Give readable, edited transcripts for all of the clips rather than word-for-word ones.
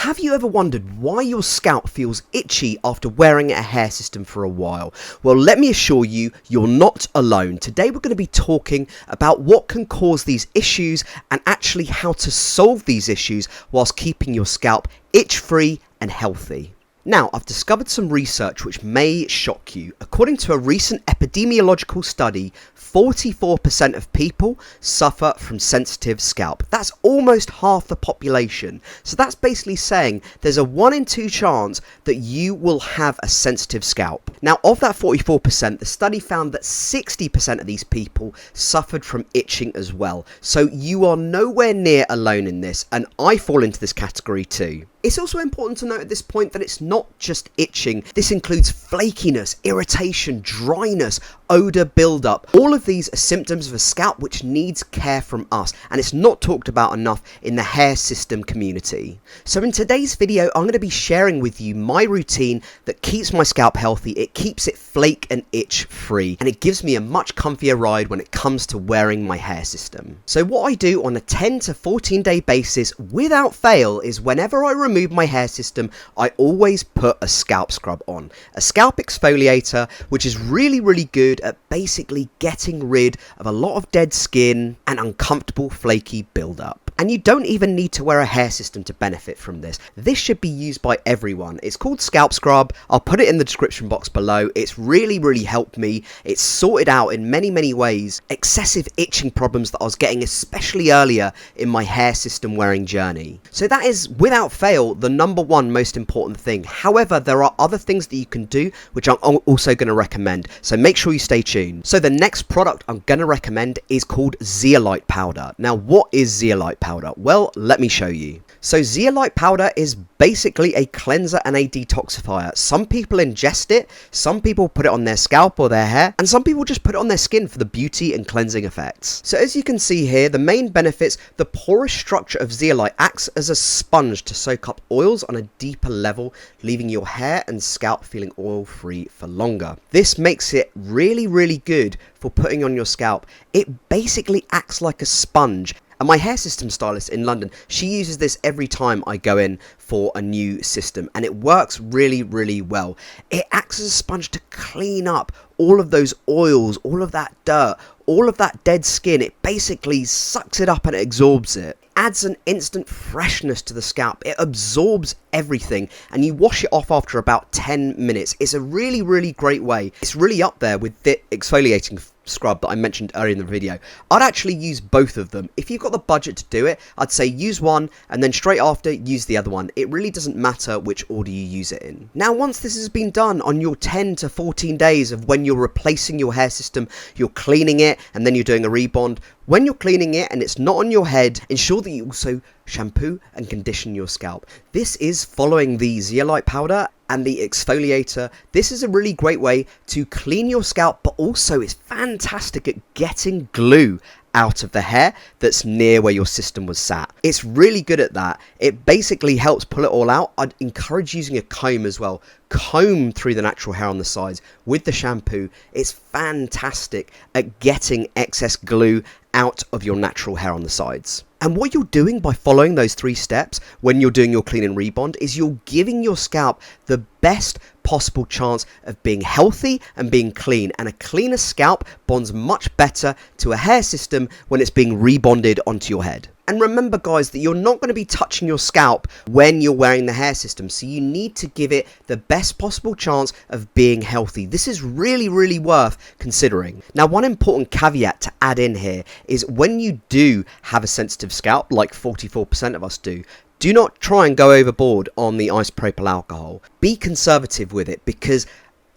Have you ever wondered why your scalp feels itchy after wearing a hair system for a while? Well, let me assure you, you're not alone. Today we're going to be talking about what can cause these issues and actually how to solve these issues whilst keeping your scalp itch-free and healthy. Now, I've discovered some research which may shock you. According to a recent epidemiological study, 44% of people suffer from sensitive scalp. That's almost half the population. So that's basically saying there's a 1 in 2 chance that you will have a sensitive scalp. Now, of that 44%, the study found that 60% of these people suffered from itching as well. So you are nowhere near alone in this, and I fall into this category too. It's also important to note at this point that it's not just itching. This includes flakiness, irritation, dryness, odor buildup. All of these are symptoms of a scalp which needs care from us, and it's not talked about enough in the hair system community. So in today's video, I'm going to be sharing with you my routine that keeps my scalp healthy, it keeps it flake and itch free, and it gives me a much comfier ride when it comes to wearing my hair system. So what I do on a 10 to 14 day basis without fail is whenever I remove my hair system, I always put a scalp scrub on. A scalp exfoliator, which is really good at basically getting rid of a lot of dead skin and uncomfortable flaky buildup. And you don't even need to wear a hair system to benefit from this. This should be used by everyone. It's called Scalp Scrub. I'll put it in the description box below. It's really helped me. It's sorted out in many ways excessive itching problems that I was getting, especially earlier in my hair system wearing journey. So that is, without fail, the #1 most important thing. However, there are other things that you can do, which I'm also going to recommend. So make sure you stay tuned. So the next product I'm going to recommend is called zeolite powder. Now, what is zeolite powder? Well, let me show you. So zeolite powder is basically a cleanser and a detoxifier. Some people ingest it, some people put it on their scalp or their hair, and some people just put it on their skin for the beauty and cleansing effects. So as you can see here, the main benefits: the porous structure of zeolite acts as a sponge to soak up oils on a deeper level, leaving your hair and scalp feeling oil free for longer. This makes it really good for putting on your scalp. It basically acts like a sponge. And my hair system stylist in London, she uses this every time I go in for a new system, and it works really well. It acts as a sponge to clean up all of those oils, all of that dirt, all of that dead skin. It basically sucks it up and it absorbs it. Adds an instant freshness to the scalp. It absorbs everything, and you wash it off after about 10 minutes. It's a really great way. It's really up there with the exfoliating scrub that I mentioned earlier in the video. I'd actually use both of them. If you've got the budget to do it, I'd say use one and then straight after use the other one. It really doesn't matter which order you use it in. Now, once this has been done on your 10 to 14 days of when you're replacing your hair system, you're cleaning it and then you're doing a rebond. When you're cleaning it and it's not on your head, ensure that you also shampoo and condition your scalp. This is following the zeolite powder and the exfoliator. This is a really great way to clean your scalp, but also it's fantastic at getting glue out of the hair that's near where your system was sat. It's really good at that. It basically helps pull it all out. I'd encourage using a comb as well. Comb through the natural hair on the sides with the shampoo. It's fantastic at getting excess glue out of your natural hair on the sides. And what you're doing by following those 3 steps when you're doing your clean and rebond is you're giving your scalp the best possible chance of being healthy and being clean. And a cleaner scalp bonds much better to a hair system when it's being rebonded onto your head. And remember, guys, that you're not going to be touching your scalp when you're wearing the hair system, so you need to give it the best possible chance of being healthy. This is really worth considering. Now, one important caveat to add in here is when you do have a sensitive scalp, like 44% of us do not try and go overboard on the isopropyl alcohol. Be conservative with it, because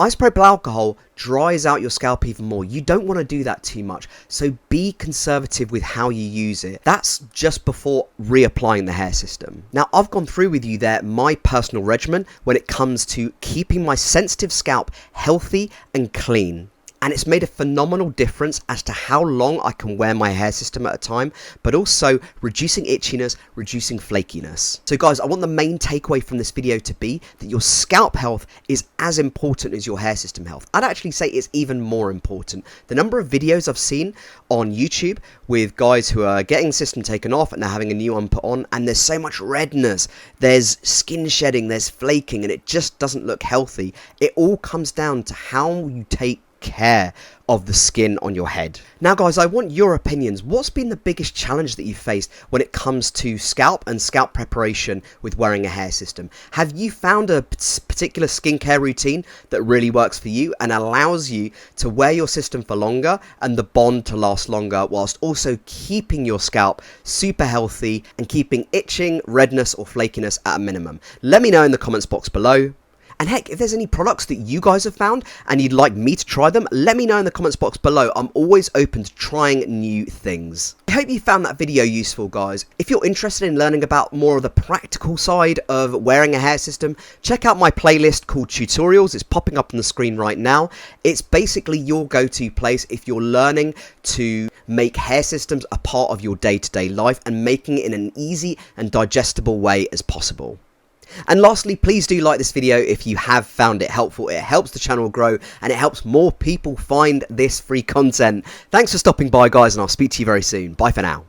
isopropyl alcohol dries out your scalp even more. You don't want to do that too much, so be conservative with how you use it. That's just before reapplying the hair system. Now, I've gone through with you there my personal regimen when it comes to keeping my sensitive scalp healthy and clean. and it's made a phenomenal difference as to how long I can wear my hair system at a time, but also reducing itchiness, reducing flakiness. So guys, I want the main takeaway from this video to be that your scalp health is as important as your hair system health. I'd actually say it's even more important. The number of videos I've seen on YouTube with guys who are getting the system taken off and they're having a new one put on, and there's so much redness, there's skin shedding, there's flaking, and it just doesn't look healthy. It all comes down to how you take care of the skin on your head. Now guys, I want your opinions. What's been the biggest challenge that you've faced when it comes to scalp and scalp preparation with wearing a hair system? Have you found a particular skincare routine that really works for you and allows you to wear your system for longer and the bond to last longer, whilst also keeping your scalp super healthy and keeping itching, redness or flakiness at a minimum? Let me know in the comments box below. And heck, if there's any products that you guys have found and you'd like me to try them, let me know in the comments box below. I'm always open to trying new things. I hope you found that video useful, guys. If you're interested in learning about more of the practical side of wearing a hair system, check out my playlist called Tutorials. It's popping up on the screen right now. It's basically your go-to place if you're learning to make hair systems a part of your day-to-day life and making it in an easy and digestible way as possible. And lastly, please do like this video if you have found it helpful. It helps the channel grow and it helps more people find this free content. Thanks for stopping by, guys, and I'll speak to you very soon. Bye for now.